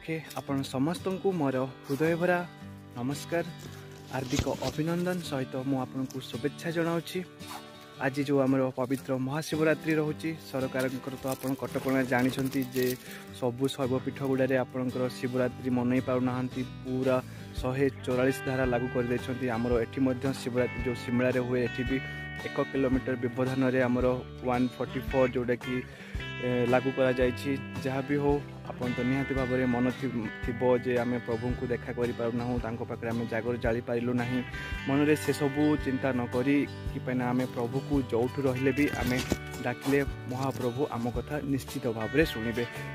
पक्षे आपण समस्त को मोर हृदय भरा नमस्कार हार्दिक अभिनंदन सहित मुझे शुभेच्छा जनावि। आज जो आम पवित्र महाशिवरात्रि रोचे सरकार तो आप कटका जानते जे सबू शैवपीठ गुड़े आपंकर शिवरात्रि मनई पाना पूरा 144 धारा लागू कर देछंती। आमर एठी शिवरात्रि जो शिमला हुए एठी भी 1 किलोमीटर व्यवधान आमर 144 जोटा कि लागू करा जायछि। जहाँ भी हो आपन तो निहाती भाव में मन थी जे आम प्रभु को देखा करना पाखे आम जागर जाली पार्लु ना मन में से सबू चिंता नक आम प्रभु को जोठू रहिले भी आम डाकिले महाप्रभु आम कथा निश्चित भाव में शुणे।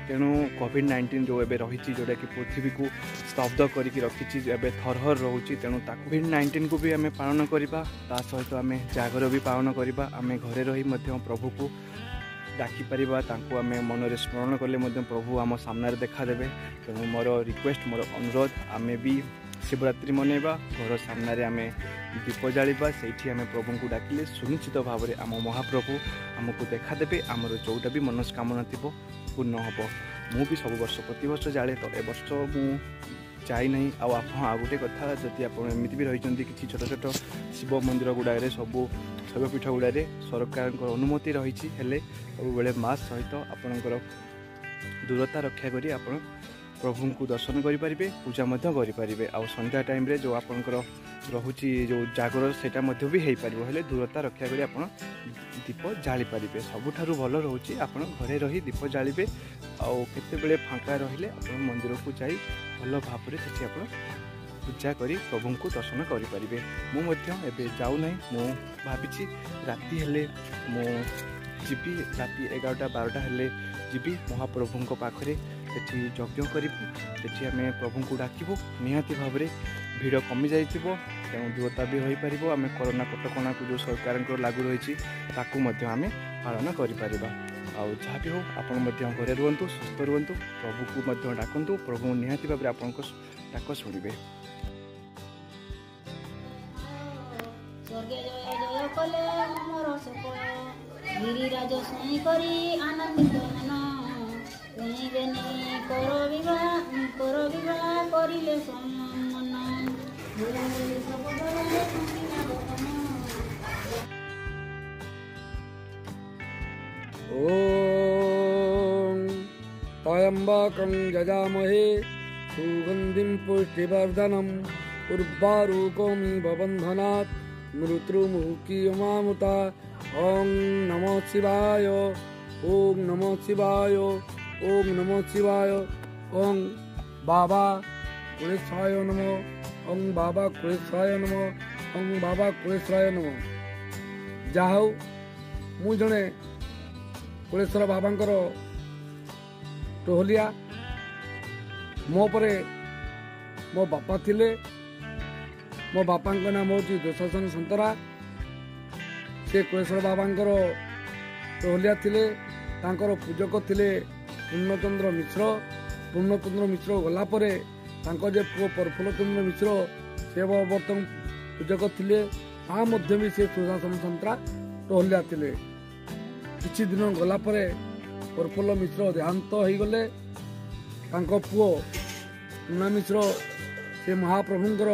तेणु कोविड-19 जो एबे रही जोटा कि पृथ्वी को स्तब्ध करके रखी थरहर रोचे। तेणु कोविड-19 को भी आम पालन करवा सहित आम जागर भी पालन करवा। आम घरे रही प्रभु को डाकिपर आम मन में स्मरण कले प्रभु आम सामने देखादेवे। तेणु मोर रिक्वेस्ट मोर अनुरोध आम भी शिवरात्रि मनइबा घर सामने आम दीप जालिबा से आम प्रभु को डाकिले सुनिश्चित भाव में आम महाप्रभु आमको देखादेवे। आमर जोटा भी मनस्कामना थी पूर्ण हम। मु भी सब वर्ष प्रति वर्ष जाए तो ए वर्ष मु जाई नहीं। आ गोटे कथा जदि आपमती भी रही कि छोट छोट शिव मंदिर गुड़ाए सबू शैवपीठ गुड़ारे सरकार अनुमति रही सब बेले मास्क सहित आपणकर दूरता रक्षा करी आप प्रभु को दर्शन करेंगे पूजा करेंगे। आ संध्या टाइम रे जो आपणकर रोची जो जागर सेटा भी हो पार हेले दूरता रक्षा करी आप दीप जाली पारे। सबुठारु भल रोचे आप घरे रही दीप जालिबे आते फाँका रहिले आप मंदिर को जाई भल भाव से आप पूजा करी प्रभु को दर्शन करेंगे। मुझे जाऊना मु भावी राति हेले मु जीवी राति 11-12 हेले जीवी महाप्रभु पाखरे सेठी यज्ञ करी सेठी आम प्रभु को डाकबू निहाती भाव में भीड़ कमी जाइए। तेणु दूरता भी हो पार आम कोरोना कटका को जो सरकार लागू रही आम पालन कर जहाँ भी हो आप घरे रुहतु सुस्थ रुहतु प्रभु को डाकतु प्रभु निहाती भाव में आप डाक शुणे। गिरिराज शुणी करी आनंदित मन शुणिबेनी कर विवाह करिले मन। ओम त्र्यंबकं यजामहे सुगंधिं पुष्टिवर्धनम् उर्वारुकमिव बन्धनात् मृत्युमुखीयमामुता। ओम नमो शिवाय ओम नमो शिवाय ओम नमो शिवाय ओम बाबा कुलेश्वराय नमो ओम बाबा कुलेश्वराय नमो ओम बाबा कुलेश्वराय नमो। जाहौ मु जने कुलेश्वर बाबांकर टोहलिया मो परे मो बापा थिले। मो बापा नाम हूँ दोशासन संतरा। से कुलेश्वर बाबांकर टोहलिया थिले। तांकर पूजक थिले पूर्णचंद्र मिश्र। पूर्णचंद्र मिश्र गला परे तांकर जे पुओ प्रफुल्लचंद्र मिश्र से बर्तमान पूजक थिले। ता मध्य भी से सुशासन संतरा टोहलिया थिले। किछि दिन गला परे प्रफुल्ल मिश्र देहांत हो गले। तांको पुओ पूर्णा मिश्र से महाप्रभुंकर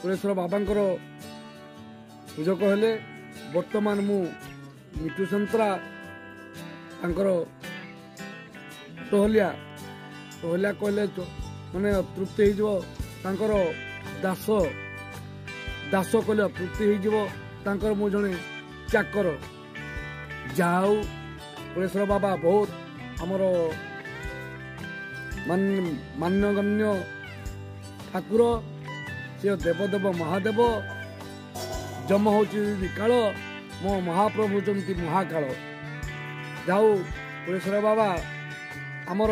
कुलेश्वर बाबांकर पूजक हेले। वर्तमान मु मिठू संतरा तांकर टोहलिया कहले माने तृप्ति हो तांकर दास दास कहले तृप्ति हो मु जने चाकर। जाऊ कुलेश्वर बाबा बहुत आमर मान्यगण्य ठाकुर से देवदेव महादेव जम हूँ काल मो महाप्रभु चंती महाकाल। जाऊ कुलेश्वर बाबा आमर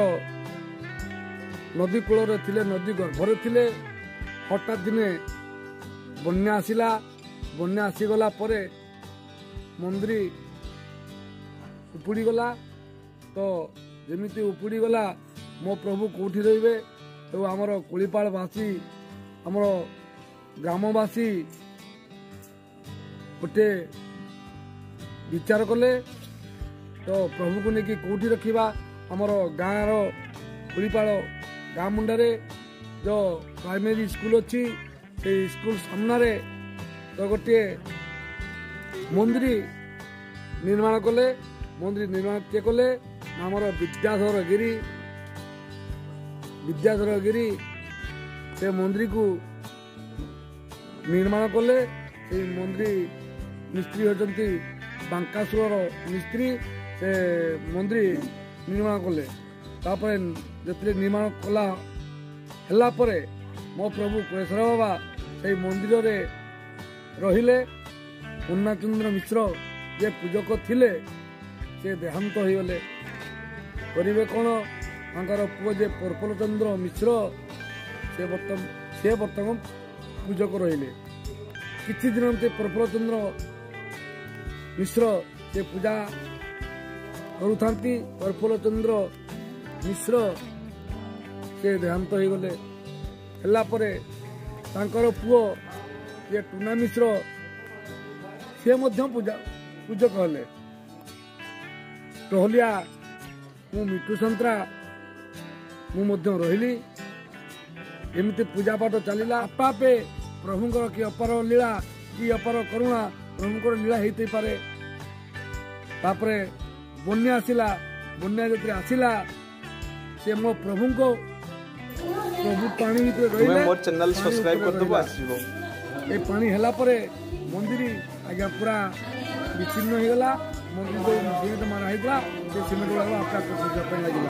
नदी कूल थिले नदी गर्भर थिले। हठात दिने बन्या आसिला। बन्या आसीगला परे मंदिर उपुड़ी गला। तो जमीती उपुड़ी गला मो प्रभु कौटी रे तो आमर कुलीपाड़वासी आमर ग्रामवासी गोटे विचार कले। तो प्रभु को लेकिन कौटी रखा आमर गाँव कुलीपाड़ गाँ मुंडे जो प्राइमरी स्कूल अच्छी से स्कूल सामने तो गोटे मंदिर निर्माण कले। मंदिर निर्माण किए कले आमर विद्याधर गिरी से मंदिर को निर्माण कले। से मंदिर मिस्त्री होचंती बांकासुर मिस्त्री से मंदिर निर्माण कले। तापर जिते निर्माण कला हला परे मो प्रभु कुलेश्वर बाबा से मंदिर रे रहिले। पूर्णचंद्र मिश्र जे पूजक थिले से देहांत हो गले। करिवे कौन तांकर पुओ जे पर्पल चंद्र मिश्र से वर्तमान पूजक रहिले। किछि दिन ते पर्पल चंद्र मिश्र से पूजा करुथांती। पर्पल चंद्र मिश्र से देहांत हो गले। हला परे तांकर पुओ ये टूना मिश्र से मध्य पूजक हले। टहलिया मु मिठू संतरा मु मध्य रहिली। एमती पूजा पाठ चलिला। आपे प्रभुंकर कि अपार लीला कि अपार करुणा प्रभुंकर लीला हेते पारे। तापरे बन्या आसिला। बन्या जति आसिला से मो प्रभु पानी भीतर रहिले। मोर चैनल सब्सक्राइब कर दबो आसीबो। ए पानी हला परे मंदिर आज्ञा पूरा विच्छिन्न हो गला। मंदिर जो सीमेंट मारा होता से सीमेंट गुड़ा आपका खसीपा लगे।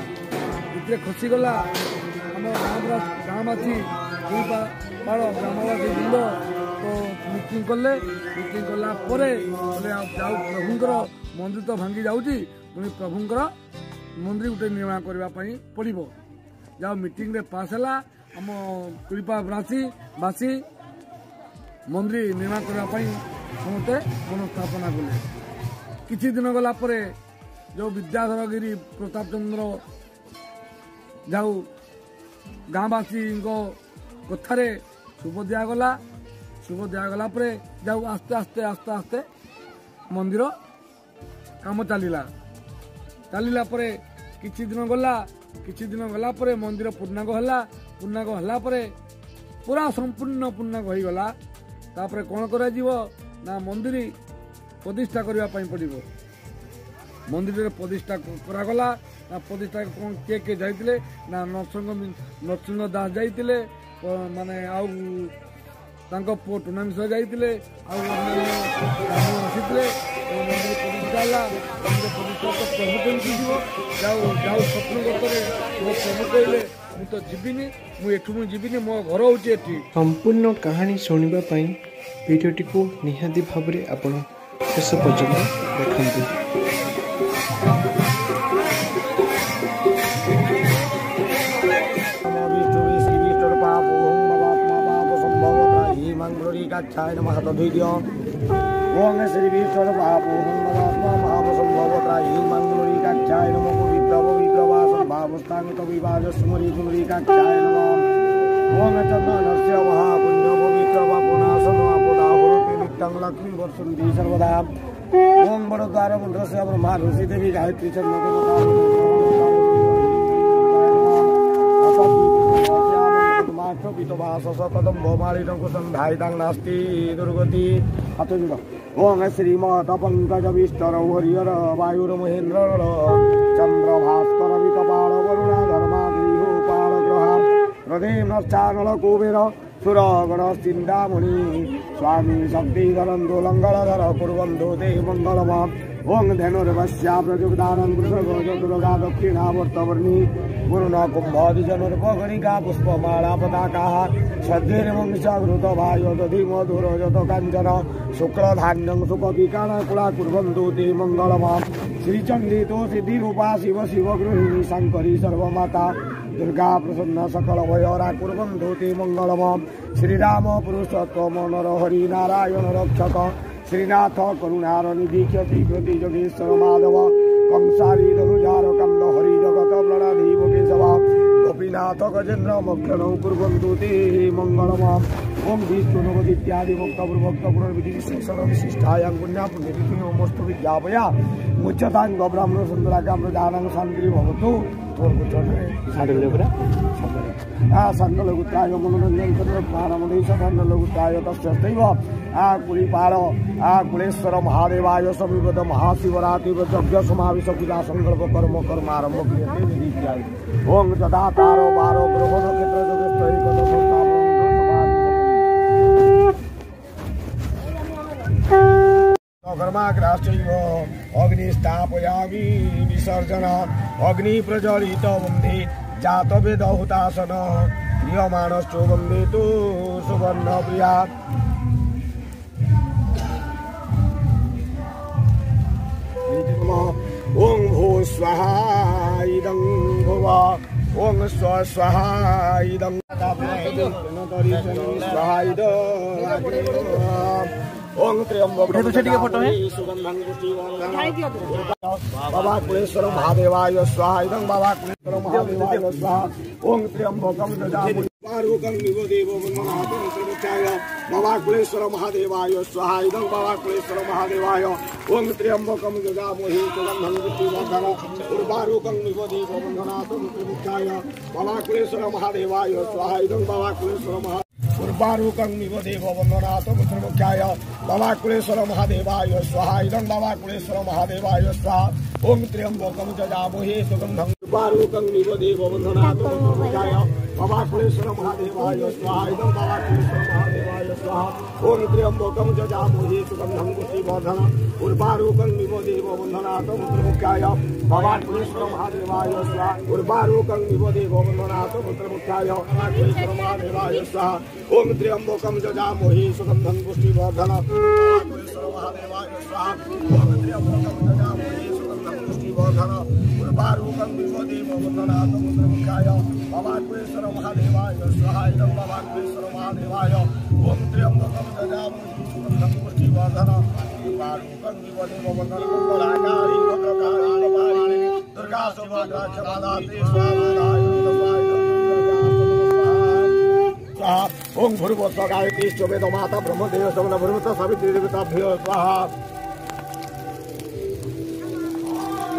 इतने खसीगला आम गाँवासी पाड़ ग्रामवासी बृंद तो मीटिंग कले। मीटिंग कलापर जाऊ प्रभुंर मंदिर तो भांगी जाऊँगी पुणी प्रभुंर मंदिर गोटे निर्माण करने पड़ो। जाऊ मीटिंग रे पास है आम कुलिपाबासी मंदिर निर्माण करने समस्ते मनस्थापना कले। किछि दिन गला परे जो विद्याधर गिरी प्रताप चंद्र जाऊ गाँवासी कथार शुभ दिगला। शुभ दिगला जाऊ आस्ते आस्ते आस्ते आस्ते मंदिर काम चलला। किछि दिन गला परे मंदिर पूर्णांग हला परे पूरा संपूर्ण पूर्णांग हो गला। तापर कौन करा जीवो ना मंदिर प्रतिष्ठा करने पड़ो। मंदिर प्रतिष्ठा करागला। ना प्रतिष्ठा कौन किए जाइए ना नरसिंह दास जाइए माने आउ पुओ टूना मिश्र जाइए आसीते। मंदिर प्रतिष्ठा है। मंदिर प्रतिष्ठा तो प्रभु केमती जीव जाऊ जाऊ स्वप्नगतरे मो प्रभु कहले मु तो जीविनी मुझू जीविनी मो घर हूँ। संपूर्ण कहानी शुणा वीडियोटी को निहाती भाव में आपण शेष पर्यंत देखते। ओम श्री विष्णु पापोहं महात्मा महासंभवत्राहि मंगलोरिकाक्षाय नमो विप्रवासं भावस्थांगत विवाद स्मृतिकाक्षाय नमः। ओम चंदनस्य महापुण्य पवित्रवापुनासनो आपदाहुरति नित्यं लक्ष्मी वर्षन्ति सर्वदा। ओम वरद्वार मंत्रस्य ब्रह्मा ऋषि देवी गायत्री चंद्रदेवता नास्ति दुर्गति। ओम श्रीमत पंकज विष्टर हरिहर वायुर महेन्द्र चंद्र भास्कर विकपाल वरुणा धर्माद्रिपाल ग्रह हृदय नश्चानल कुबेर सुरगण चिंतामणि स्वामी शक्ति धरंदो लंगलधर कुर्वन्तो ते मंगलम। ओं धनुर्वश्या प्रजुदानं दुर्गा दक्षिणावर्तवर्णी गुरुण कुंभदिजनुर्पगणिका पुष्पमाला पताकाः श्रद्धेर्वंशघृत वायो दधि मधुरजत काञ्चन शुक्लधान्यं सुखविकाणकुला कुर्वन्तु ते मंगलम। श्रीचण्डितो सिद्धिरूपा शिव शिवगृहिणी शङ्करी सर्वमाता दुर्गा प्रसन्न सकल भयरा कुर्वन्तु ते मंगलम। श्रीराम पुरुषोत्तम नर हरि नारायण रक्षक श्रीनाथ करुणार निधि क्षति कृति जोगेश्वर माधव कंसारी धनुजार कंद हरि जगत प्रणधीव केशव गोपीनाथ गजेन्द्र मक्षण कुर्वन्तु ते मंगलम। ओम विष्णुनवदित्यादि भक्तपूर्वक्त पुनर्विधि विशेषण विशिष्टायां पुण्या पुण्यतिथि नमस्तु विज्ञापया मुच्यतां ब्राह्मण सुंदराकां प्रजानां शान्तिर्भवतु। षण्डलगुत्राय मनोरंजन षण्डलगुत्राय तस्यैव कुलीपार कुलेश्वर महादेवाय सविवद महाशिवरात्रि यज्ञ समावेश पूजा संकल्प कर्म कर्मारंभ क्रियते विधिज्ञाय ओम तदा तारो बारो ब्रह्म नक्षत्र कर्माग्राश्चैव अग्निस्थापयामि विसर्जन अग्नि प्रज्वलित वन्दे जातवेद हुतासन क्रियमाणश्चो वन्दे तु सुवर्णप्रियात् ओं भो स्वाहा इदं भुव ओं स्वाहा इदं स्वाहा इदं ओं बाबा कुलेश्वर महादेवाय स्वाहा इदं बाबा कुलेश्वर महादेवाय स्वाहा ओं त्र्यंबकं ददामि बारुकं निवदेव वन्दनातं सर्वचाय बाबा कुलेश्वर महादेवाय स्वाहा इदं बाबा कुलेश्वर महादेवाय ओं त्र्यंबकं ददामहि सुगन्धं पुष्टिवर्धनं उर्वारुकं निवदेव वन्दनातं सर्वचाय बाबा कुलेश्वर महादेवाय स्वाहा इदं बाबा कुलेश्वर उर्वारुकं निवदेव वन्दनातं सर्वचाय बाबा कुलेश्वर महादेवाय स्वाहा इदं बाबा कुलेश्वर महादेवाय स्वाहा ओं त्र्यंबकं ददामहि सुगन्धं उर्वारुकं निवदेव वन्दनातं सर्वचाय बाबा कुलेश्वर महादेवाय स्वाहा इदं बाबा कुलेश्वर महादेवाय स्वाहा ओं त्र्यंबकं ददामहि सुगन्धं पुष्टिवर्धनं उर्वारुकं निवदेव वन्दनातं सर्वचाय बाबा कुलेश्वर महादेवाय स्वाहा उर्वारुकं निवदेव वन्दनातं सर्वचाय बाबा कुलेश्वर महादेवाय स्वाहा ओं त्र्यंबकं ददामहि सुगन्धं पुष्टिवर्धनं कुलेश्वर महादेवाय स्वाहा ओं त्र्यंबकं ददामहि सुगन्धं पुष्टिवर्धनं उर्वारुकं निवदेव वन्दनातं सर्वचाय बाबा कुलेश्वर महादेवाय स्वाहा इदं बाबा कुलेश्वर महादेवाय ओं त्र्यंबकं ददामहि सुगन्धं पुष्टिवर्धनं उर्वारुकं निवदेव वन्दनातं मंगलाकारि भद्रकारि कपालिनी दुर्गा सौभाग्य क्षमादात्री स्वाहा ओं भूर्भुवस्सुः गायत्री वेद माता ब्रह्मदेव सवर्ण भूर्भुवः सावित्री देवताभ्यो स्वाहा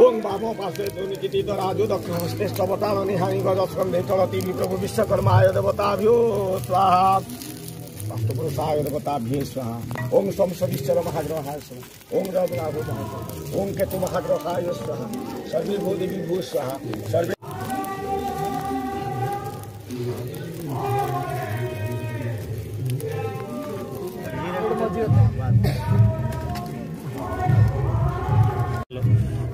ओं वामो पार्श्वे दुर्निकिति राजो दक्षिणहस्ते स्तवतान निहानि गजस्कन्धे चलति विप्रभु विश्वकर्माय देवताभ्यो स्वाहा वास्तुपुरुषाय देवताभ्यो स्वाहा ओं संसदीश्वर महाग्रहाय स्वाहा ओं रघुनाथाय ओं केतु महाग्रहाय स्वाहा सर्वे भूदेवी भू स्वाहा सर्वे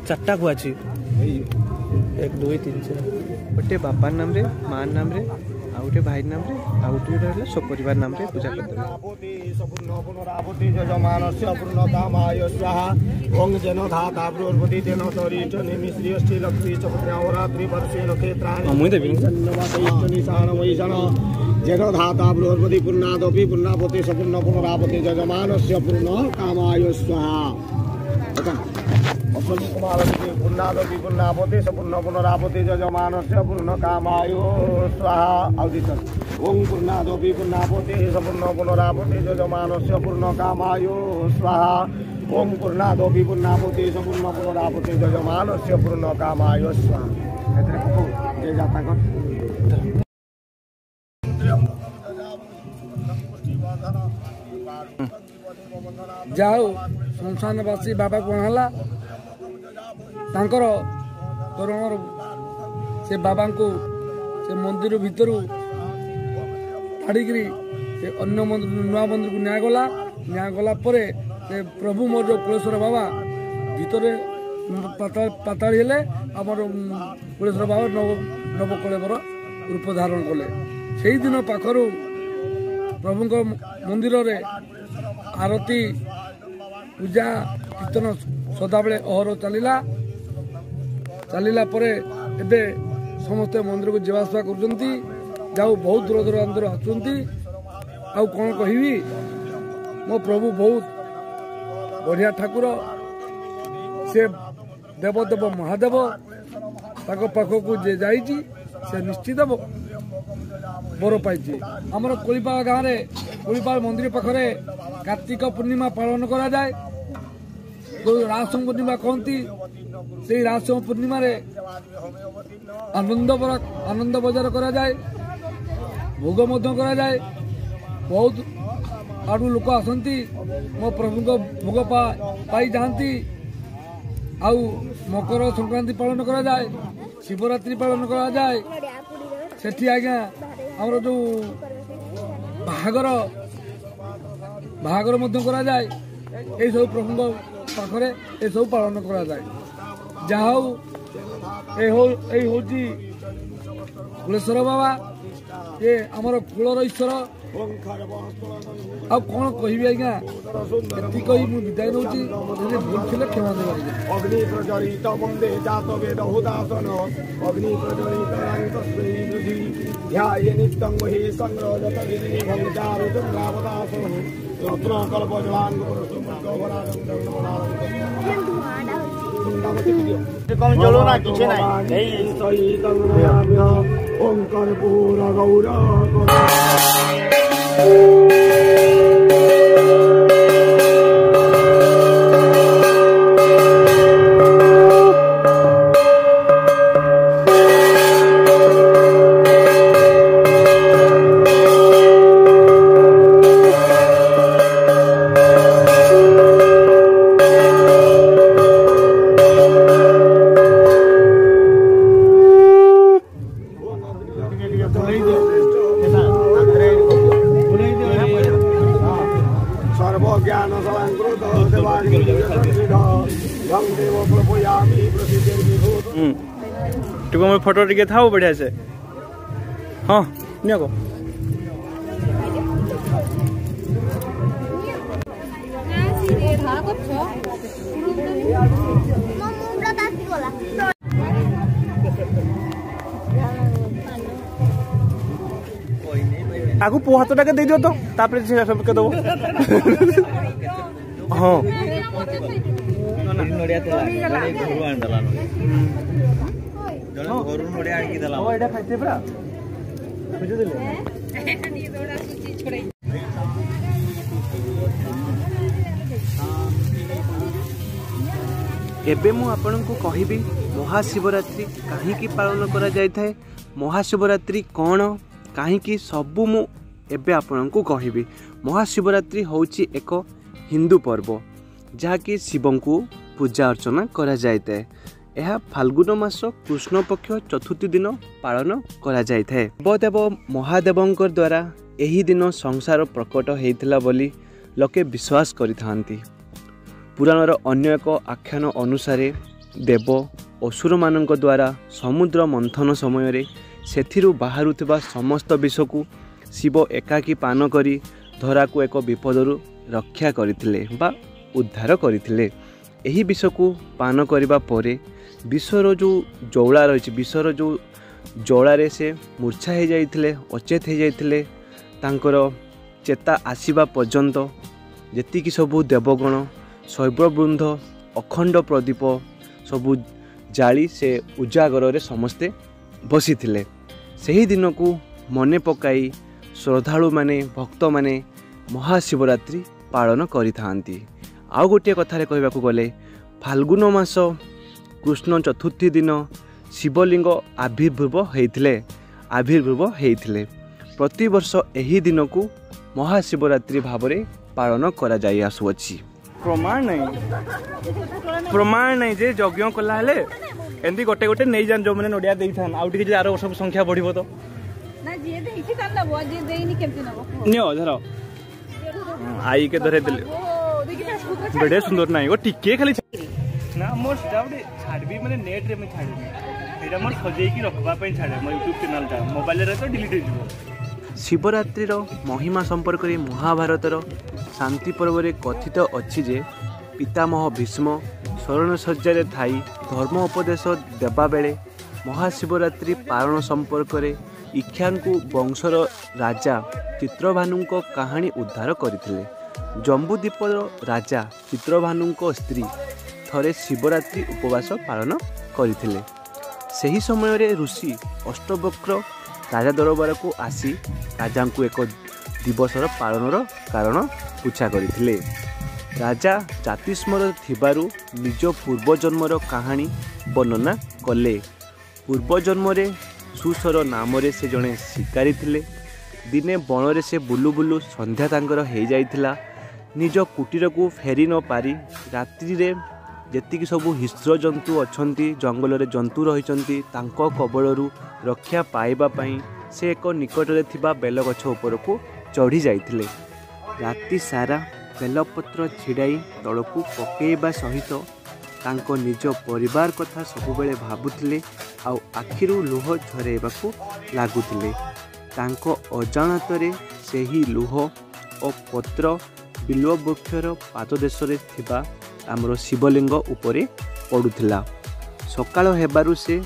चार्टा को अच्छी 1 2 3 4 गोटे बापा नाम रे मां नाम रे आउटे भाई नाम रे आउटे रहला सब परिवार नाम रे पूजा करते संपूर्ण पुनरावृत्ति यजमानस्य पूर्णकामाय स्वाहा ओं जन धाता ब्रोर्पति तेन तरिष्ठ निमिश्री अष्टि लक्ष्मी चक्रवरात्रि वर्षेण क्षेत्राणि मुई देबी निशान वैशन जन धाता ब्रोर्पति पूर्णादपि पूर्णापति संपूर्ण पुनरावृत्ति यजमानस्य पूर्णकामाय स्वाहा अश्वनी कुमार पूर्णादपि पूर्णापति संपूर्ण पुनरावृत्ति यजमानस्य पूर्णकामाय स्वाहा औदित ओं पूर्णादपि पूर्णापति संपूर्ण पुनरावृत्ति यजमानस्य पूर्णकामाय स्वाहा ओं पूर्णादपि पूर्णापति संपूर्ण पुनरावृत्ति यजमानस्य पूर्णकामाय स्वाहा जय जाता कर जाओ शमशानवासी बाबा कौन तोरण से बाबा को से मंदिर भितर छाड़ी से अन्य मंदिर नुआ मंदिर को न्यागला पर से प्रभु मोर कुलेश्वर बाबा भीतर पाताड़ी हेले आमर कुलेश्वर बाबा नवकलेवर रूप धारण कले से दिन पाखर प्रभु मंदिर रे आरती पूजा कीर्तन सदाबले अहर चलला एबे समस्ते मंदिर को जीवासवा कर बहुत दूर दूरांतर आसुँच आउ कौन कहबी मो प्रभु बहुत बढ़िया ठाकुर से देवदेव महादेव पाखक जे जाइए से निश्चित बर पाई आमर कोलीपाल गाँव में कोलीपाल मंदिर पाखे कार्तिक पूर्णिमा पालन करा जाए रासम पूर्णिमा कहती से रासम पूर्णिमा आनंद बजार करा जाए भोग करा जाए बहुत आड़ू लोक आसती मो प्रभु को भोग पाई जाती आउ मकर संक्रांति पालन करा जाए शिवरात्रि पालन करा जाए सेठी आज्ञा आमर जो बाहागर मध्य करा जाए ये सब प्रभु पाखरे ये सब पालन करा जाए जहा हूँ कुलेश्वर बाबा ये आमर कूलर ईश्वर आ कौन कह आज्ञा ये कही मुझे विदाय दूसरी भूल थे क्षमा देव अग्नि प्रज्वलित वंदे जात वेद हुदासन अग्नि प्रज्वलित ध्याये नित्यं महे संग्रजत विधि भंगारुद्रावदासन रत्न कल्प जलांग कम चलो ना किसी नहीं ओम कर्पूर गौर फोटो टिके था बढ़िया से हाँ नियो को आगु पो हाथ टाके दे दियो तो तापर से सब के दबो हां नडिया तेला घरु आंडला जण घरु नडिया आकी देला ओ एटा खाइते परा बुझ देले नी दोडा सुची छोड़ै एबे मु आपन को कहिबी महाशिवरात्रि काहे की पालन करा जाय थाए महाशिवरात्रि कोन काहे की सबु मु एबे आपन को कहिबी महाशिवरात्रि होची एक हिंदू पर्व जहाँकि शिवं को पूजा अर्चना करा जायते यह फाल्गुन मास कृष्ण पक्ष चतुर्थी दिन पालन करा जायते देवदेव महादेवंकर द्वारा यही दिन संसार प्रकट होता बोली लोके विश्वास करिथांती पुराणर अन्य एक आख्यान अनुसार देव असुर मानक द्वारा समुद्र मंथन समय सेथिरु बाहरुथिबा समस्त विष को शिव एकाकी पान करी धरा को एक विपदरु रक्षा करथिले बा उद्धार करथिले एही विष को पान करिबा परे विषर जो जौला रही विषर जो जौलारे से मूर्छा हो जाइथिले अचेत हो जाइथिले तांकर चेता आसीबा पर्यंत जेतिकी सबु देवगण शैववृंद अखंड प्रदीप सबु जाली से उजागर रे समस्ते बसीथिले सही दिन को मने पकाई श्रद्धालु माने भक्त माने महाशिवरात्रि पालन करिथांती आउ गोटे कथारे कहबाकू गले फाल्गुन मास कृष्ण चतुर्थी दिन शिवलिंग आविर्भूव होइथिले प्रति वर्ष एही दिन को महाशिवरात्रि भाव में पालन करा जाई आसुअछि प्रमाण नहीं जे यज्ञ कला हेले एंदी गोटे गोटे नहीं जान जो मैंने नडिया देई थान आउ टिके आरो वर्ष संख्या बढ़िबो तो ना जे देइछि तान लबो जे देइनी केमति नबो नियो धरो आई के धरे दिले बड़े सुंदर नहीं वो टिके खाली ना मोर डाउडे छाड़बी माने नेट रे में छाड़बी एटा मोर सजेई की रखबा पई छाड़े मोर YouTube चैनल ता मोबाइल रे तो डिलीट हो जिवो शिवरात्रि रो महिमा संपर्क रे महाभारत रो शांति पर्व रे कथित अछि जे पितामह भीष्म शरण सज्जा थाई धर्म उपदेश देवा बेले महाशिवरात्रि पारण संपर्क रे इक्ष्वाकु वंशर राजा चित्रभानु कहानी उद्धार करथिले जम्बूद्वीपर राजा चित्रभानु स्त्री थरे शिवरात्रि उपवास पालन करथिले सही समय रे ऋषि अष्टवक्र राजा दरबार को आसी राजा को एक दिवसर पालनर कारण पूछा करथिले राजा जातिस्मर थिबारु निज पूर्वजन्मर कहानी वर्णना कले। पूर्वजन्म सुसर नाम से जड़े शिकारी थिले। दिने बण से बुलु बुलु संध्या तांकर हो जाइथिला। निज कुटीर को फेरी न पारी रात्रि रे जेतिकी सबू हिंस्र जंतु अछंती जंगल रे जंतु रहिचंती तांको कबलरू रक्षा पाइबा पई से एक निकट रे थिबा बेलगछ उपर को चढ़ी जाइथिले। राति सारा बेलपत्र छिड़ाई तलकू पकेइबा सहित तांको निज परिवार कथा सबुबेले भाबुथिले आउ आखिरु लुह झरेबाकू लागुथिले। तांको अजाणतरे सेही लुह और पत्र बिल्व वृक्षर पाददेशरे थिबा आमर शिवलिंग उपरे पड़ुथिला। सकाळ हेबारु से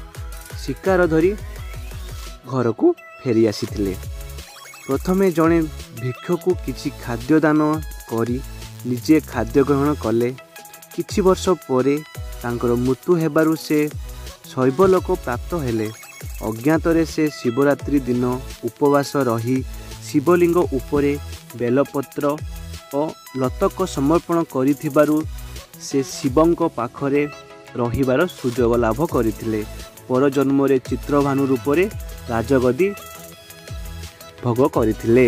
शिकार धरी घर को फेरी आसीथिले। प्रथमे जड़े भिक्षुक किछि खाद्य दान करी निजे खाद्य ग्रहण कले। किछि वर्ष परे तांकर मृत्यु हेबारु से शैवलोक प्राप्त हेले। अज्ञातरे से शिवरात्रि दिन उपवास रही शिवलिंग उपरे बेलपत्र और लतक समर्पण करिथिबारु से शिवंक पाखरे रहिबार सुजोग लाभ करथिले। पर जन्म रे चित्रभानु रूपरे राजगदी भोग करथिले।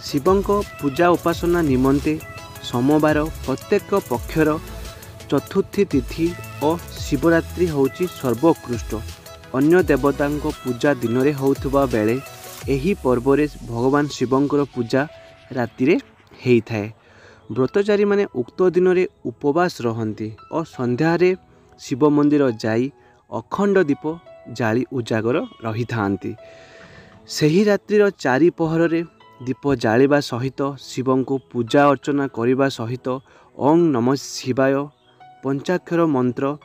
शिवंक पूजा उपासना निमंते सोमवार प्रत्येक पक्षर चतुर्थी तिथि और शिवरात्रि होची सर्वोत्कृष्ट। अन्य देवतांको पूजा दिन रे होउथबा बेले एही पर्व रे भगवान शिवंकर पूजा राति रे हेई थाए। व्रतचारी माने उक्त दिन रे उपवास रहंती और संध्या रे शिव मंदिर जाई अखंड दीप जाली उजागर रही थांती। सही रात्रिर चारि पहर रे दीप जालिबा सहित शिवं को पूजा अर्चना करिबा सहित ओं नमः शिवाय पंचाक्षर मंत्र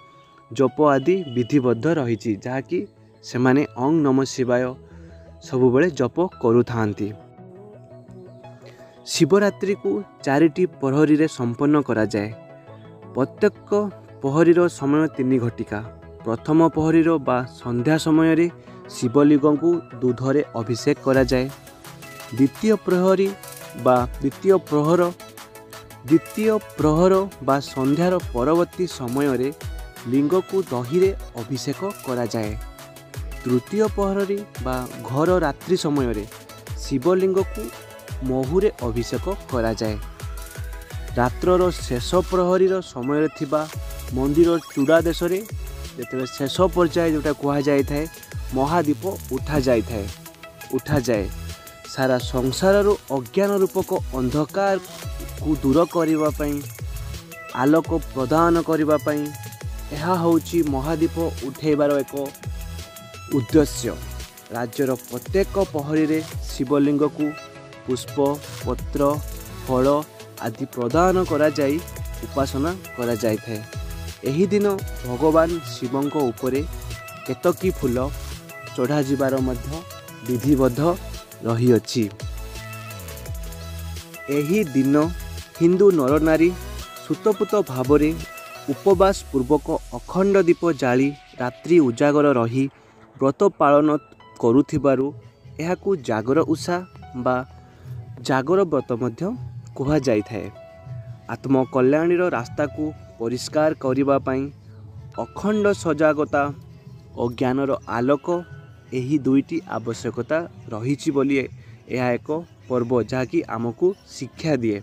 जप आदि विधिबद्ध रही जहाँकि सेमाने ओं नमः शिवाय सबुबले जप करू थांती। शिवरात्रि को 4टी प्रहरी रे संपन्न करा जाए। प्रत्येक प्रहरीर समय 3 घटिका। प्रथम प्रहरीर बा संध्या समय रे शिवलिंग को दूध रे अभिषेक करा जाए। द्वितीय प्रहर बा संध्यार परवर्ती समय रे लिंग को दही रे अभिषेक करा जाए। तृतीय प्रहरी बा घर रात्रि समय रे शिवलिंग को महुरे अभिषेक करा जाए। रात्रर शेष प्रहरीर समय थिबा मंदिर चूड़ा देश रे जेते शेष पर्याय जोटा कहा जाय थाए महादीप उठा जाए। सारा संसार अज्ञान रूपक अंधकार को दूर करबा पई आलोक प्रदान करबा पई यह होची महादीप उठेबार एक उद्देश्य। राज्यर प्रत्येक प्रहरी रे शिवलिंग को पुष्प पत्र फल आदि प्रदान करा जाई उपासना करा जाय थाए। एही दिन भगवान शिवंक उपरे केतकी फूल चढ़ा जिबार मध्य विधिबद्ध रही अछि। एही दिन हिंदू नर नारी सुतपुत भावरे उपवास पूर्वक अखंड दीप जाली रात्रि उजागर रही व्रत पालन करुथिबारु एहाकू जागर उषा बा जागर व्रत मध्य कहा जाय थाए। आत्मकल्याणीर रास्ता को परिष्कार करिबा पई अखंड सजागता और ज्ञानर आलोक एही 2टी आवश्यकता रही बोली यह एक पर्व जहाँकि आमको शिक्षा दिए।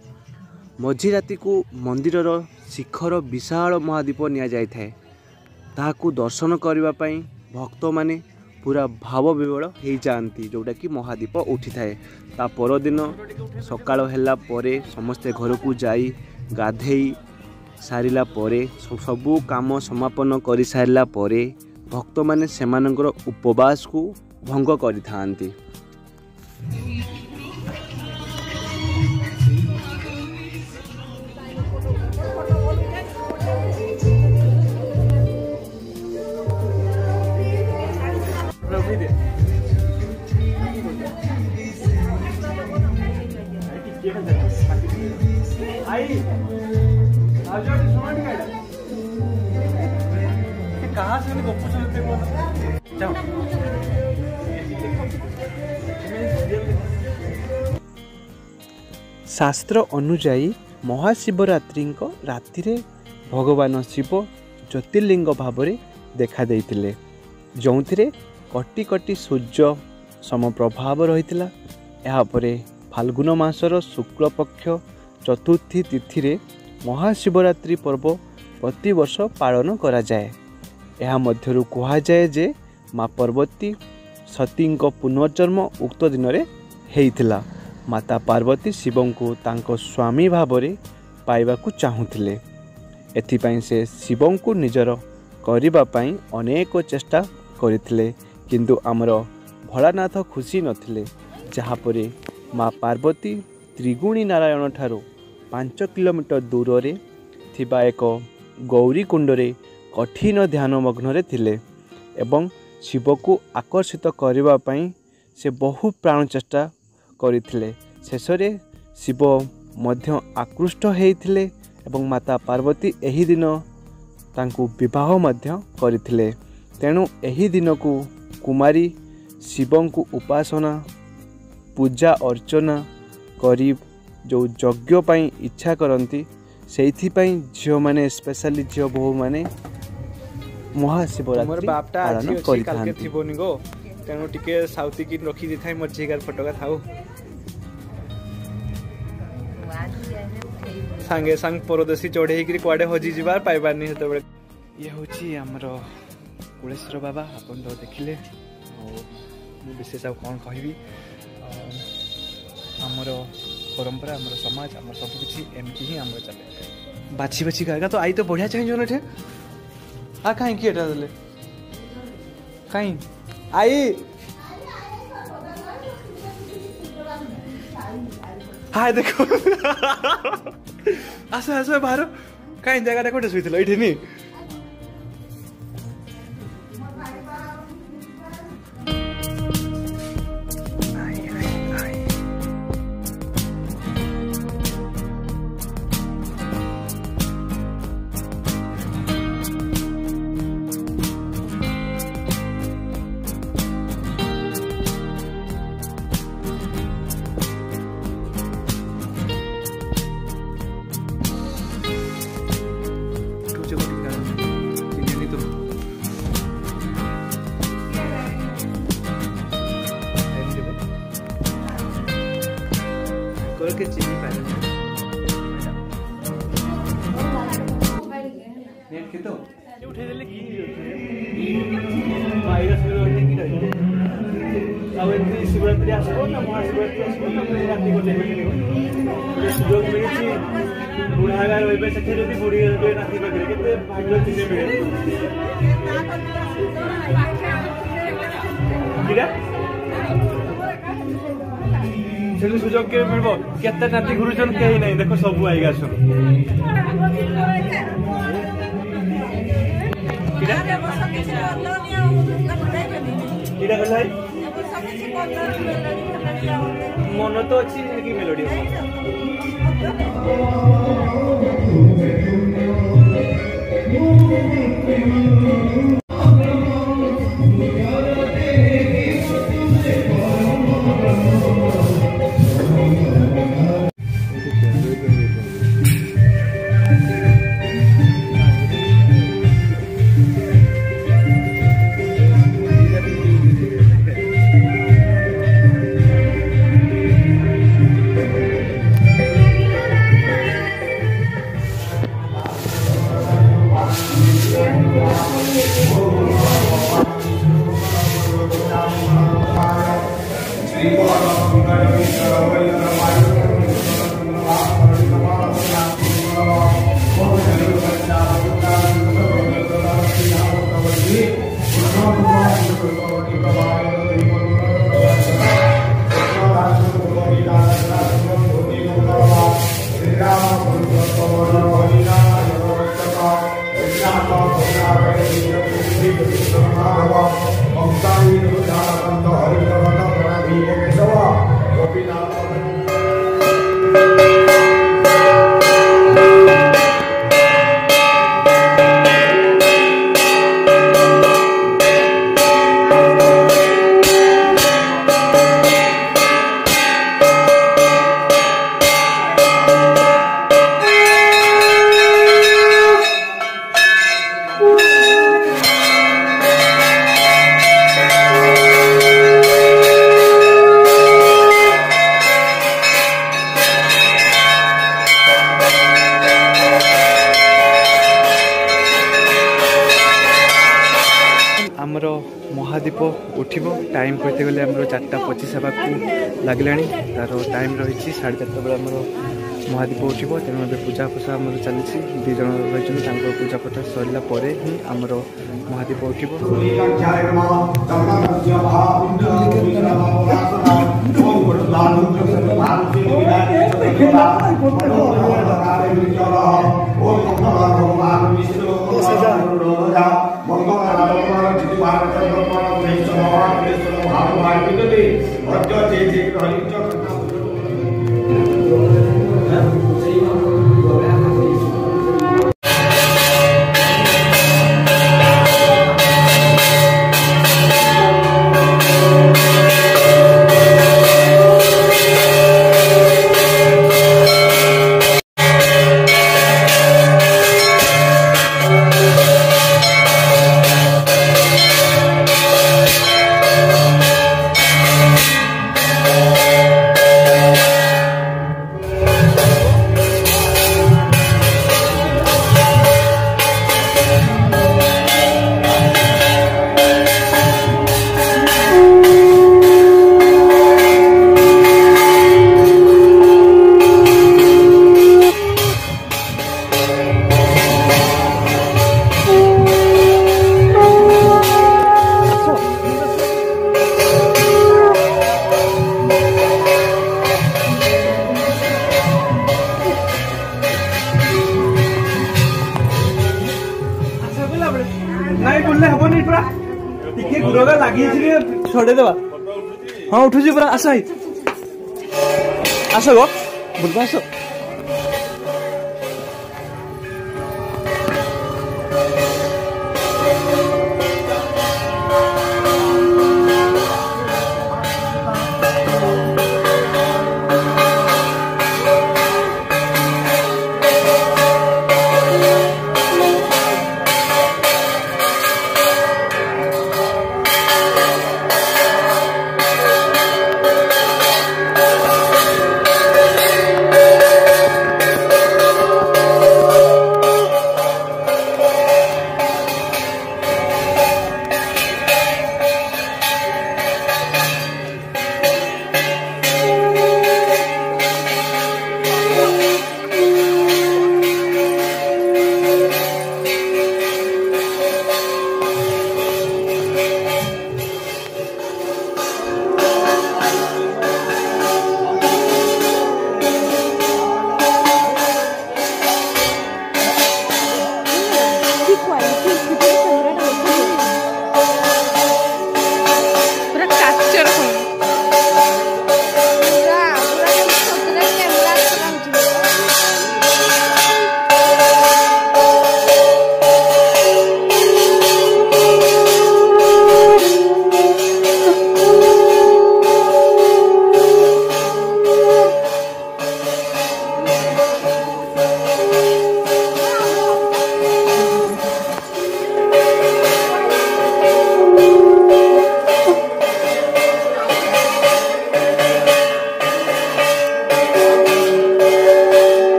मझी राति को मंदिरर शिखर विशाल महादीप निया जाय थाए। ताहाकू दर्शन करिबा पई भक्त माने पूरा भाव विवल हो जाती जोटा कि महादीप उठी थाए। ता परदिन सकाळ हेला परे समस्ते घर को जाई गाधेई सारिला परे सबू काम समापन कर सारिला परे भक्त माने सेमानंकर उपवास को भंग करि थांती। कहाँ से गप शास्त्र अनुजाई महाशिवरात्रि राति रे भगवान शिव ज्योतिर्लिंग भाव देखा देइतिले, जोंथिरे कटी कटी सूर्य समप्रभाव रहितिला। एहा परे फाल्गुन मासर शुक्ल पक्ष चतुर्थी तिथि रे महाशिवरात्रि पर्व प्रति वर्ष पालन करा जाए। एहा मध्यरु कहा जाए जे माँ पार्वती सती पुनर्जन्म उक्त दिन रे हेइतिला। माता पार्वती शिव को तांको स्वामी भाव में पाइबाकू चाहूथिले। एथिपाई से शिव को निजर करिबा पाई अनेक चेष्टा करथिले, किंतु आमर भोलानाथ खुशी नथिले। जहाँपरे माँ पार्वती त्रिगुणी नारायण ठारू 5 किलोमीटर दूर रे थिबा एक गौरी कुंडरे कठिन ध्यान मग्न थिले एवं शिव को आकर्षित करबा पई से बहु प्राण चेष्टा करथिले। शेषरे शिव मध्य आकृष्ट हेइथिले एवं माता पार्वती एही दिन तांकु विवाह मध्य करथिले। तेणु एही दिन को कुमारी शिव को उपासना पूजा अर्चना करी जो यज्ञ पाई इच्छा करती से झील मैंने स्पेशली झील बहु मैंने महाशिवरात्रि पालन करथांती। तेणु टिके साउथी की रखी दी थाई मोर झीगार फटका थाउ सांगे सांग परदेशी चढ़े कुआडे हजि जीवार पाइबार नहीं हेतबे। ये होची हमर कुलेश्वर बाबा अपन तो देखिले। विशेष आ कौन कहबी, आमर परंपरा आमर समाज आमर सब किछि एमकी ही आमर चले। बाछी बाछी गागा तो आई तो बढ़िया चाहिए जोन एठे आ काई की एटा देले काई आई हाय देखो आस आस बाहर काई जगह कोटे सुइथिल एठे नी के चिनी पाले नेट के तो उठे देले की वायरस रे होते की रही अब एती शिवरात्रि आसो ना महाशिवरात्रि आसो ना पूरी राति को देखबे सुयोग मिलछि बुढ़ागार होइबे सेठी जदी बुढ़ी होइबे राति बगरे केते भाग्य थिले मिले किरा से सुजोग के मिलबो केते नाती गुरुजन केही नहीं देखो सब आई गाछ किरा किरा गलाई मन तो अच्छी की मेलोडी आमर महादीप उठिब टाइम कहते गले आमर 4:25 होगा लगला तार टाइम रही 4:30 बेले आमर महादीप उठिब तेणु ए पूजा पूजा आमर चलती 2 जन रही पूजा पाठ सरला ही आमर महादीप उठिब। छोड़देवा हाँ उठुची पूरा आस आस गो बुढ़ा आस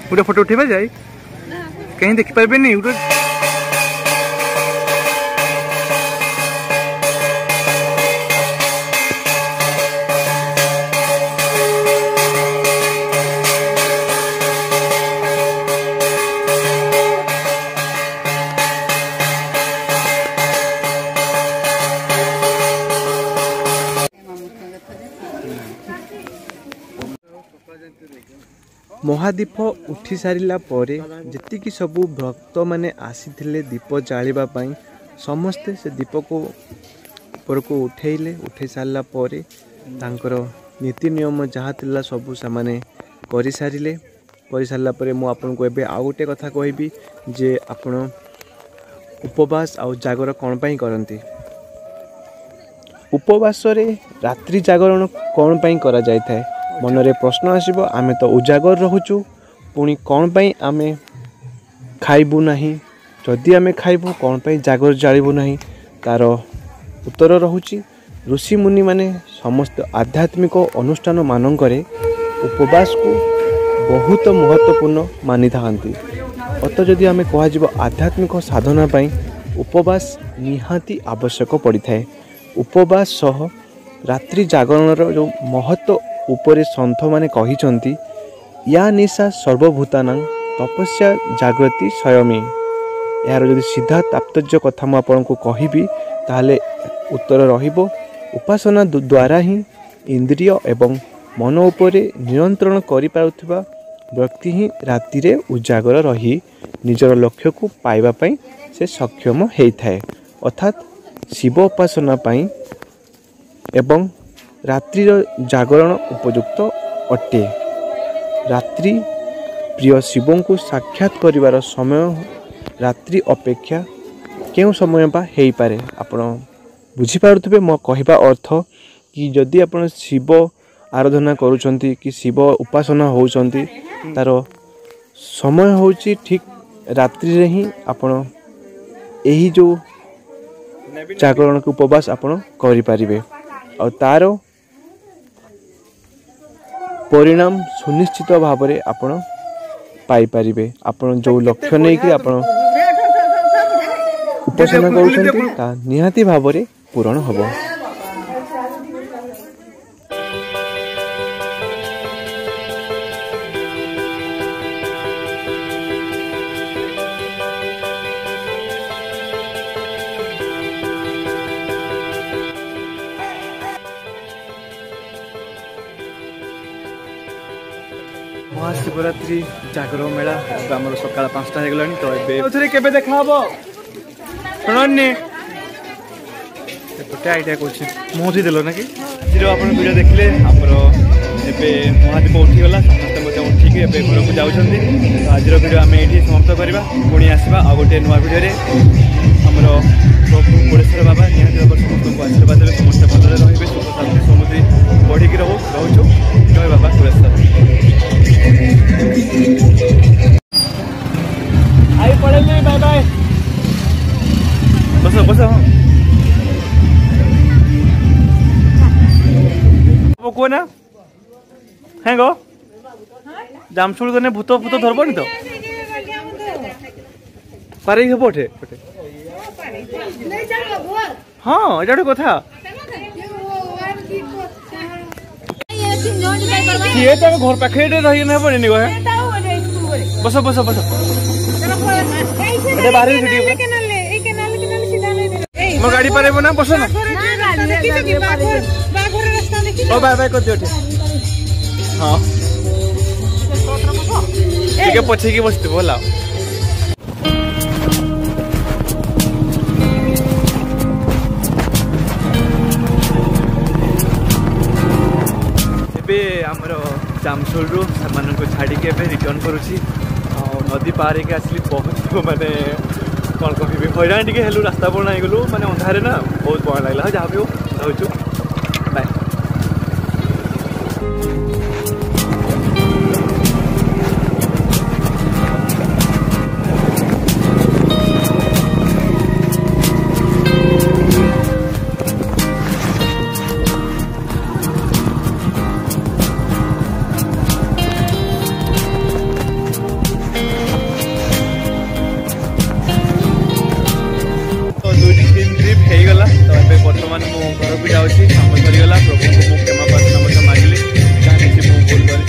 गोटे फोटो उठेबा जाए कहीं देखी पारे नहीं महादीप उठी सारिला परे जेतिकी सबू भक्त माने आसीथिले दीप जालिबा पई समस्ते से दीप को ऊपर को उठेइले उठे सारिला परे तांकर नीति नियम जहाँ थिला सबू सामाने करि सारिला परे मु आपन को एबे आ गोटे कथा कहबी जे आपण उपवास आउ जागर कौन पाई करती। उपवास रे रात्रि जागरण कौन पाई करा जाय थाए मनरे प्रश्न आसीबो। आमे तो उजागर रहूचु पुणी कौन पाई आमे खाइबू नाही, जदि आमे खाइबू कौन पाई जागर जालिबू नाही तार उत्तर रहुची ऋषि मुनि माने समस्त आध्यात्मिक अनुष्ठान मानकरे उपवास को बहुत महत्वपूर्ण मानि थांती। अत जदि आमे कहा जिवो आध्यात्मिक साधना पाई उपवास निहाती आवश्यक पड़ी थाए। उपवास सह रात्रि जागरण जो महत्व उपरे सन्थ माने कहिसंती या निशा सर्वभूतानां तपस्या जागृति स्वयमी। यार जदि सीधा तात्पर्य कथा मु आपनको कहिबी ताले उत्तर रहिबो उपासना द्वारा ही इंद्रिय एवं मन उपरे नियंत्रण करि पाउथबा व्यक्ति ही राति रे उजागर रही निजर लक्ष्य को पाइबा पई से सक्षम हेई थाए। अर्थात शिव उपासना पाई एवं रात्रि जागरण उपयुक्त अटे। रात्रि प्रिय शिव को साक्षात करिवार समय रात्रि अपेक्षा केउ समय बा हेई पारे। आपण बुझी पारुथबे मो कहिबा अर्थ कि जदि आपण शिव आराधना करूछंती कि शिव उपासना होउछंती तार समय होउची ठीक रात्रि रे ही आपण एही जो जागरण के उपवास आपण करि पारिबे और तार परिणाम सुनिश्चित भाव में आपण पाई पारिबे। आपण जो लक्ष्य नहीं कि आपण उपासना करूछंती ता निहाती भाव में पूर्ण हबो। महाशिवरात्रि जागर मेला आम सकाल 5टा हो गलानी तो एबे केबे देखा हबो सुननी गोटे आइडिया कौन मोदी देल ना कि आज आप वीडियो देखिले आमर एबे महादीप उठीगला समस्त उठिक एबे घर को जाउछंती। तो आज वीडियो आम ये समाप्त करवा पुणी आसवा आ गोटे नुआ वीडियो आमर प्रभु कोड़ेश्वर बाबा निहाती बाबा समस्त आशीर्वाद देवे समस्त भलरे रहिबे सुख शांति समृद्धि बढ़िक रोचु। जय बाबा कोड़ेश्वर। आई पड़े बाय बाय बस बस वो को ना है गो जामछुल गने भूत भूत धरबनी तो पारे हे पठे हाँ एटा कथा ये तो घर पाखे रही ना बनी निगो है बस बस बस अरे बाहर मो गाड़ी पारेबो ना बस ना ओ बाय बाय कर दियो ठीक हां ठीक है पछे की बसते बोला एबे हमर जामसोल रु सामान को छाड़ी के एबे रिटर्न करूची नदी पार के आसली बहुत माने कौन कहि हैरान टिके हेलु रास्ता पर नहीं गलु माने अंधारे ना बहुत भय लागला जहाँ भी हो रहूचु बाय। बर्तमान मो घर को जाऊँगी काम सरीगला प्रभु को क्षमा प्रार्थना मांगिली जहाँ किसी भूल कर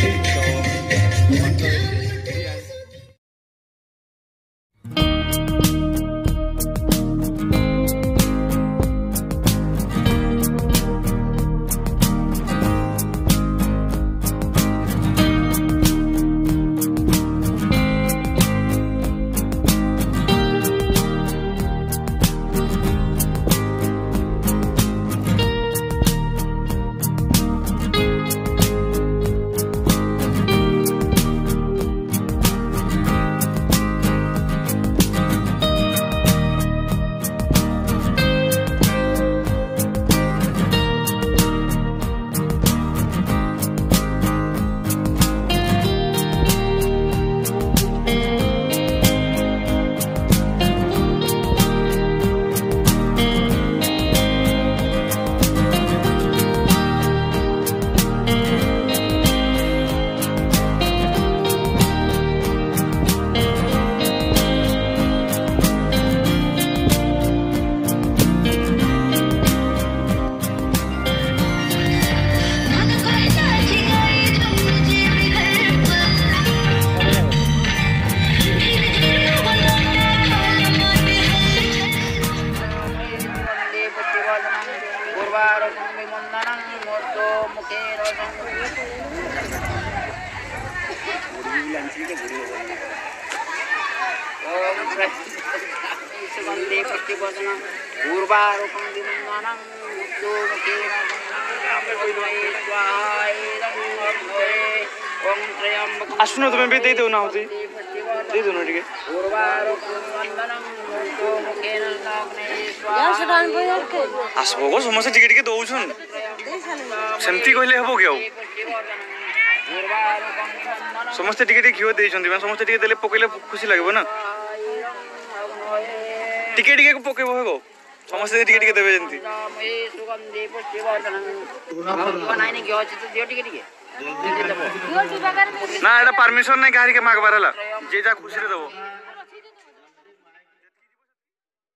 सुगंधे प्रतिपदन पूर्वारोपण विमंगनं आसुन तुम्हें भी दे दो ना होती दे दो ना ठीक है आसबो को समस्त टिके टिके दौछन सेमती कहले हबो के समस्त टिके टिके घिओ देइछन्ती माने समस्त टिके देले पकइले खुशी लागबो ना टिके टिके को पकेबो हेगो समस्त टिके टिके देबे जंती ना एटा परमिशन नै गाड़ी के मागबारला जे जा खुशी रे देबो